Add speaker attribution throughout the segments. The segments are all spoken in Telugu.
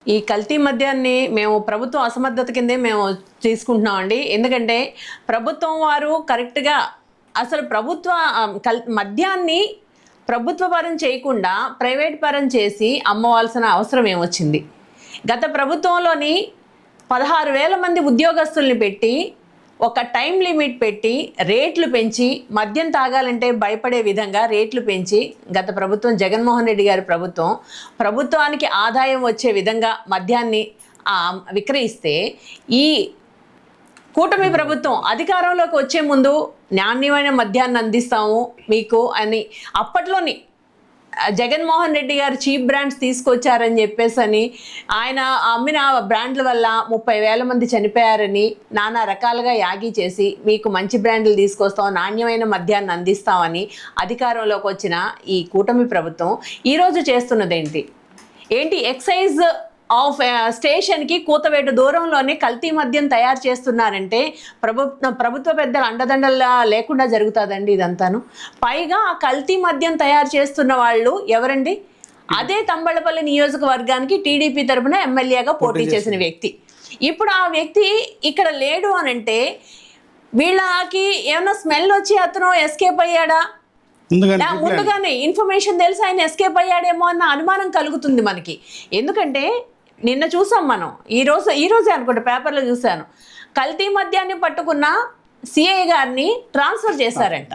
Speaker 1: ఈ కల్తీ మద్యాన్ని మేము ప్రభుత్వం అసమర్థత కిందే మేము తీసుకుంటున్నామండి. ఎందుకంటే ప్రభుత్వం వారు కరెక్ట్‌గా అసలు మద్యాన్ని ప్రభుత్వ పరం చేయకుండా ప్రైవేట్ పరం చేసి అమ్మవలసిన అవసరం ఏమొచ్చింది? గత ప్రభుత్వంలోని 16,000 మంది ఉద్యోగస్తుల్ని పెట్టి ఒక టైం లిమిట్ పెట్టి రేట్లు పెంచి మద్యం తాగాలంటే భయపడే విధంగా రేట్లు పెంచి గత ప్రభుత్వం జగన్మోహన్ రెడ్డి గారి ప్రభుత్వానికి ఆదాయం వచ్చే విధంగా మద్యాన్ని విక్రయిస్తే ఈ కూటమి ప్రభుత్వం అధికారంలోకి వచ్చే ముందు నాణ్యమైన మద్యాన్ని అందిస్తాము మీకు అని అప్పట్లోని జగన్మోహన్ రెడ్డి గారు చీప్ బ్రాండ్స్ తీసుకొచ్చారని చెప్పేసి ఆయన అమ్మిన బ్రాండ్ల వల్ల 30,000 మంది చనిపోయారని నానా రకాలుగా యాగి చేసి మీకు మంచి బ్రాండ్లు తీసుకొస్తాం, నాణ్యమైన మద్యాన్ని అందిస్తామని అధికారంలోకి వచ్చిన ఈ కూటమి ప్రభుత్వం ఈరోజు చేస్తున్నదేంటి? ఎక్సైజ్ స్టేషన్కి కూతవేటు దూరంలోనే కల్తీ మద్యం తయారు చేస్తున్నారంటే ప్రభుత్వ పెద్దల అండదండలా లేకుండా జరుగుతుందండి ఇదంతాను. పైగా ఆ కల్తీ మద్యం తయారు చేస్తున్న వాళ్ళు ఎవరండి? అదే తంబళపల్లి నియోజకవర్గానికి టీడీపీ తరఫున ఎమ్మెల్యేగా పోటీ చేసిన వ్యక్తి. ఇప్పుడు ఆ వ్యక్తి ఇక్కడ లేడు అనంటే వీళ్ళకి ఏమైనా స్మెల్ వచ్చి అతను ఎస్కేప్ అయ్యాడా? ముందుగానే ఇన్ఫర్మేషన్ తెలిసి ఆయన ఎస్కేప్ అయ్యాడేమో అన్న అనుమానం కలుగుతుంది మనకి. ఎందుకంటే నిన్న చూసాం మనం, ఈరోజే అనుకుంటా పేపర్లో చూశాను, కల్తీ మద్యాన్ని పట్టుకున్న సిఐ గారిని ట్రాన్స్ఫర్ చేశారంట.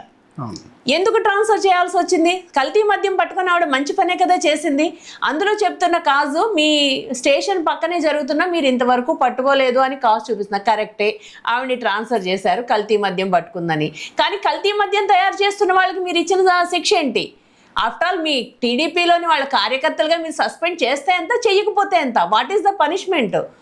Speaker 1: ఎందుకు ట్రాన్స్ఫర్ చేయాల్సి వచ్చింది? కల్తీ మద్యం పట్టుకుని ఆవిడ మంచి పనే కదా చేసింది. అందులో చెప్తున్న కాజు మీ స్టేషన్ పక్కనే జరుగుతున్నా మీరు ఇంతవరకు పట్టుకోలేదు అని కాజు చూపిస్తున్నారు. కరెక్టే, ఆవిడని ట్రాన్స్ఫర్ చేశారు కల్తీ మద్యం పట్టుకుందని. కానీ కల్తీ మద్యం తయారు చేస్తున్న వాళ్ళకి మీరు ఇచ్చిన శిక్ష ఏంటి? ఆఫ్టర్ ఆల్ మీ టీడీపీలోని వాళ్ళ కార్యకర్తలుగా మీరు సస్పెండ్ చేస్తే ఎంత, చెయ్యకపోతే ఎంత? What is the punishment?